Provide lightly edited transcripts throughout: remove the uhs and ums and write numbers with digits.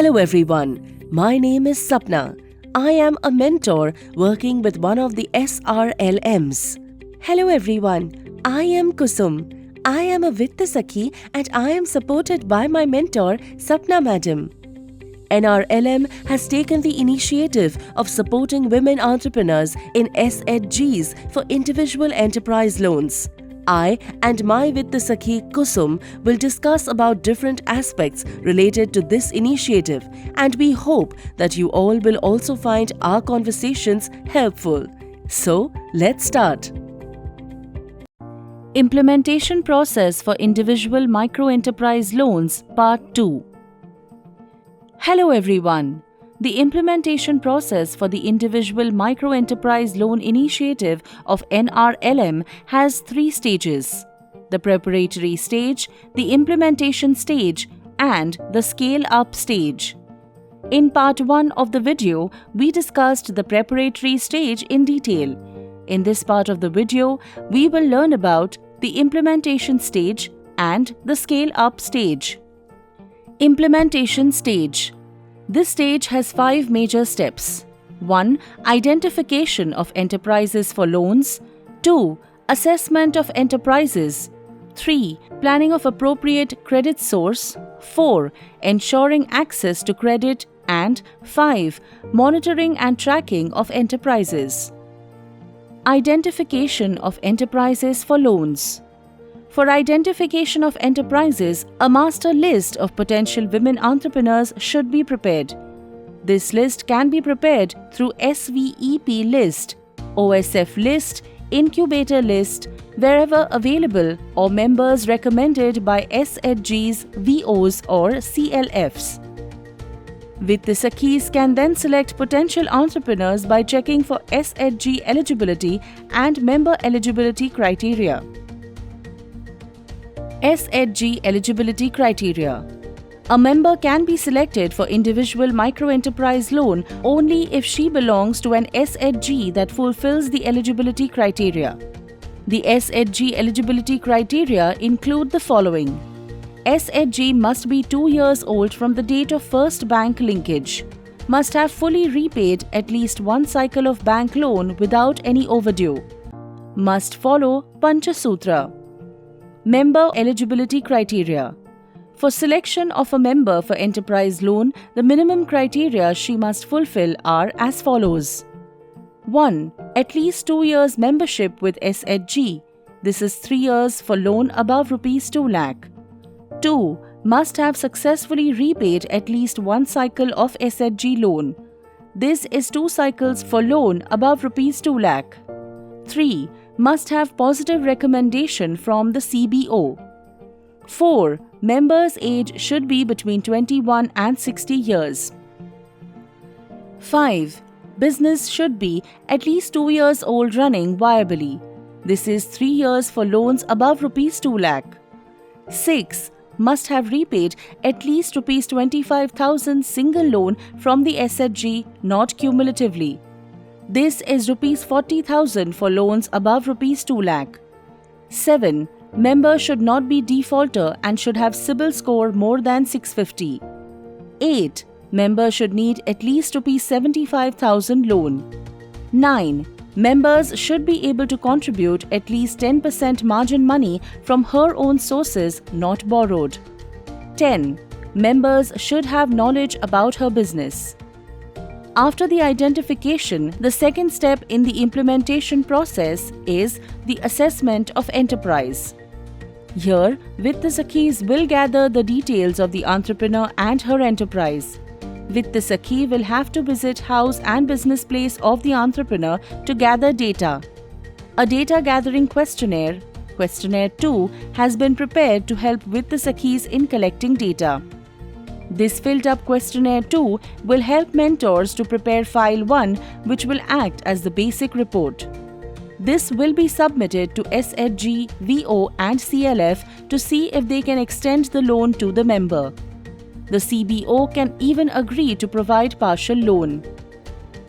Hello everyone, my name is Sapna. I am a mentor working with one of the SRLMs. Hello everyone, I am Kusum. I am a Vitta Sakhi and I am supported by my mentor Sapna Madam. NRLM has taken the initiative of supporting women entrepreneurs in SHGs for individual enterprise loans. I and my Vitta Sakhi Kusum will discuss about different aspects related to this initiative, and we hope that you all will also find our conversations helpful. So, let's start. Implementation Process for Individual Microenterprise Loans Part 2. Hello everyone. The implementation process for the Individual Microenterprise Loan Initiative of NRLM has 3 stages: the preparatory stage, the implementation stage, and the scale-up stage. In part 1 of the video, we discussed the preparatory stage in detail. In this part of the video, we will learn about the implementation stage and the scale-up stage. Implementation stage. This stage has 5 major steps. 1. Identification of enterprises for loans. 2. Assessment of enterprises. 3. Planning of appropriate credit source. 4. Ensuring access to credit. And 5. Monitoring and tracking of enterprises. Identification of enterprises for loans. For identification of enterprises, a master list of potential women entrepreneurs should be prepared. This list can be prepared through SVEP list, OSF list, incubator list, wherever available, or members recommended by SHGs, VOs or CLFs. Vitta Sakhis can then select potential entrepreneurs by checking for SHG eligibility and member eligibility criteria. SHG eligibility criteria. A member can be selected for individual microenterprise loan only if she belongs to an SHG that fulfills the eligibility criteria. The SHG eligibility criteria include the following. SHG must be 2 years old from the date of first bank linkage. Must have fully repaid at least 1 cycle of bank loan without any overdue. Must follow Panchasutra. Member eligibility criteria. For selection of a member for enterprise loan, the minimum criteria she must fulfill are as follows. 1. At least 2 years membership with SHG. This is 3 years for loan above Rs 2 lakh. 2. Must have successfully repaid at least 1 cycle of SHG loan. This is 2 cycles for loan above Rs 2 lakh. 3. Must have positive recommendation from the CBO. 4. Members' age should be between 21 and 60 years. 5. Business should be at least 2 years old running viably. This is 3 years for loans above Rs 2 lakh. 6. Must have repaid at least Rs 25,000 single loan from the SHG, not cumulatively. This is Rs 40,000 for loans above Rs 2 lakh. 7. Member should not be defaulter and should have CIBIL score more than 650. 8. Member should need at least Rs 75,000 loan. 9. Members should be able to contribute at least 10% margin money from her own sources, not borrowed. 10. Members should have knowledge about her business. After the identification, the second step in the implementation process is the assessment of enterprise. Here, Vitta Sakhis will gather the details of the entrepreneur and her enterprise. Vitta Sakhi will have to visit house and business place of the entrepreneur to gather data. A data gathering questionnaire, Questionnaire 2, has been prepared to help Vitta Sakhis in collecting data. This filled-up Questionnaire 2 will help mentors to prepare File 1, which will act as the basic report. This will be submitted to SHG, VO and CLF to see if they can extend the loan to the member. The CBO can even agree to provide partial loan.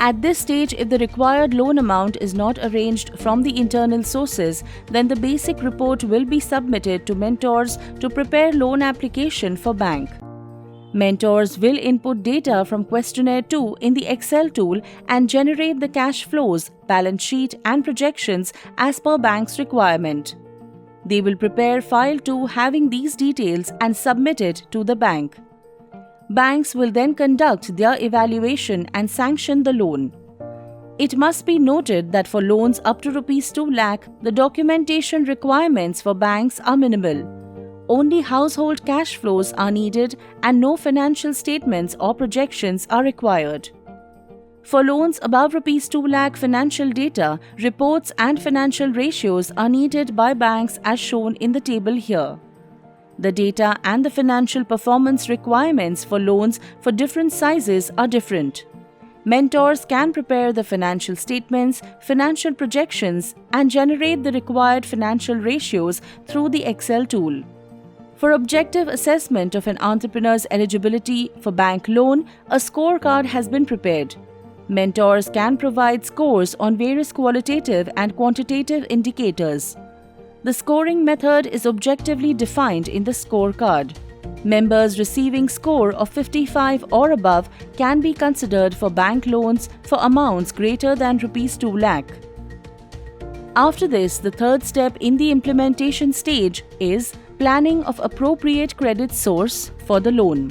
At this stage, if the required loan amount is not arranged from the internal sources, then the basic report will be submitted to mentors to prepare loan application for bank. Mentors will input data from questionnaire 2 in the Excel tool and generate the cash flows, balance sheet, and projections as per bank's requirement. They will prepare file 2 having these details and submit it to the bank. Banks will then conduct their evaluation and sanction the loan. It must be noted that for loans up to Rs 2 lakh, the documentation requirements for banks are minimal. Only household cash flows are needed and no financial statements or projections are required. For loans above Rs 2 lakh, financial data, reports and financial ratios are needed by banks as shown in the table here. The data and the financial performance requirements for loans for different sizes are different. Mentors can prepare the financial statements, financial projections, and generate the required financial ratios through the Excel tool. For objective assessment of an entrepreneur's eligibility for bank loan, a scorecard has been prepared. Mentors can provide scores on various qualitative and quantitative indicators. The scoring method is objectively defined in the scorecard. Members receiving score of 55 or above can be considered for bank loans for amounts greater than Rs 2 lakh. After this, the third step in the implementation stage is planning of appropriate credit source for the loan.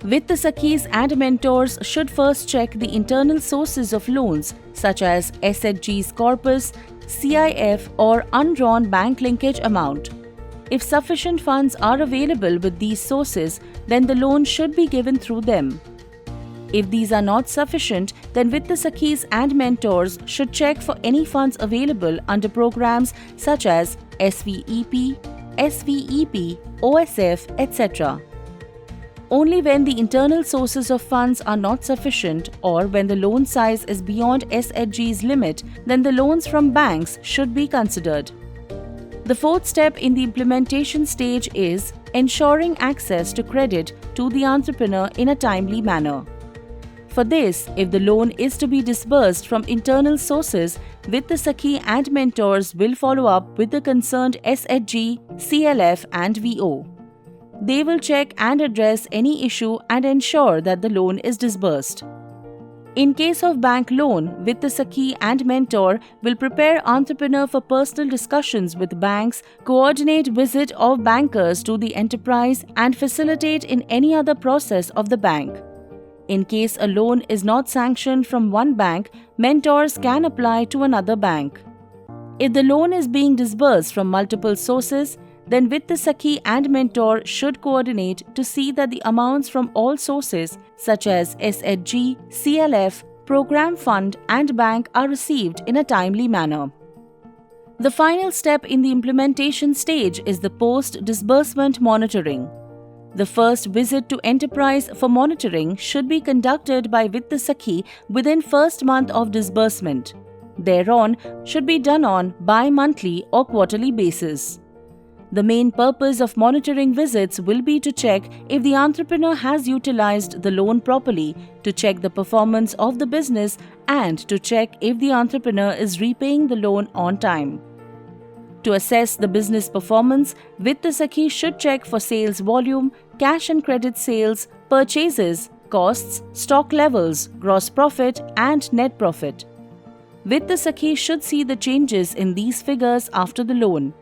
Vitta Sakhis and mentors should first check the internal sources of loans such as SHG's corpus, CIF or undrawn bank linkage amount. If sufficient funds are available with these sources, then the loan should be given through them. If these are not sufficient, then Vitta Sakhis and mentors should check for any funds available under programs such as SVEP, SVEP, OSF, etc. Only when the internal sources of funds are not sufficient or when the loan size is beyond SHG's limit, then the loans from banks should be considered. The fourth step in the implementation stage is ensuring access to credit to the entrepreneur in a timely manner. For this, if the loan is to be disbursed from internal sources, Vitta Sakhi and mentors will follow up with the concerned SHG, CLF and VO. They will check and address any issue and ensure that the loan is disbursed. In case of bank loan, Vitta Sakhi and mentor will prepare entrepreneur for personal discussions with banks, coordinate visit of bankers to the enterprise and facilitate in any other process of the bank. In case a loan is not sanctioned from one bank, mentors can apply to another bank. If the loan is being disbursed from multiple sources, then Vitta Sakhi and mentor should coordinate to see that the amounts from all sources such as SHG, CLF, program fund and bank are received in a timely manner. The final step in the implementation stage is the post-disbursement monitoring. The first visit to enterprise for monitoring should be conducted by Vitta Sakhi within first month of disbursement. Thereon should be done on bi-monthly or quarterly basis. The main purpose of monitoring visits will be to check if the entrepreneur has utilized the loan properly, to check the performance of the business, and to check if the entrepreneur is repaying the loan on time. To assess the business performance, Vitta Sakhi should check for sales volume, cash and credit sales, purchases, costs, stock levels, gross profit, and net profit. Vitta Sakhi should see the changes in these figures after the loan.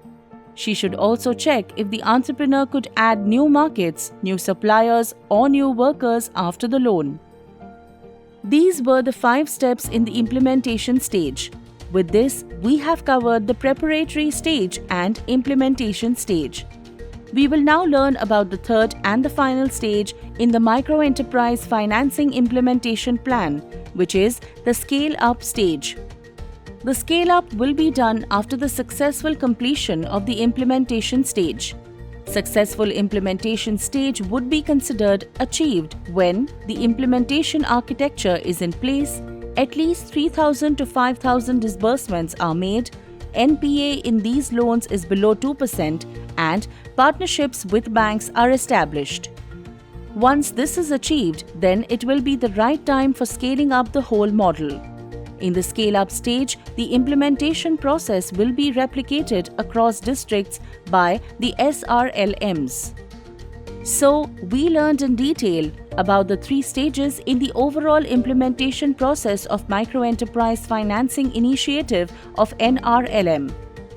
She should also check if the entrepreneur could add new markets, new suppliers, or new workers after the loan. These were the 5 steps in the implementation stage. With this, we have covered the preparatory stage and implementation stage. We will now learn about the third and the final stage in the micro-enterprise financing implementation plan, which is the scale-up stage. The scale-up will be done after the successful completion of the implementation stage. Successful implementation stage would be considered achieved when the implementation architecture is in place, at least 3,000 to 5,000 disbursements are made, NPA in these loans is below 2%, and partnerships with banks are established. Once this is achieved, then it will be the right time for scaling up the whole model. In the scale-up stage, the implementation process will be replicated across districts by the SRLMs. So, we learned in detail about the 3 stages in the overall implementation process of Microenterprise Financing Initiative of NRLM.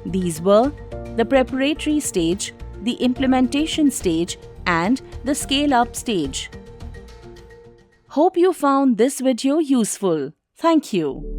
These were the preparatory stage, the implementation stage, and the scale-up stage. Hope you found this video useful. Thank you.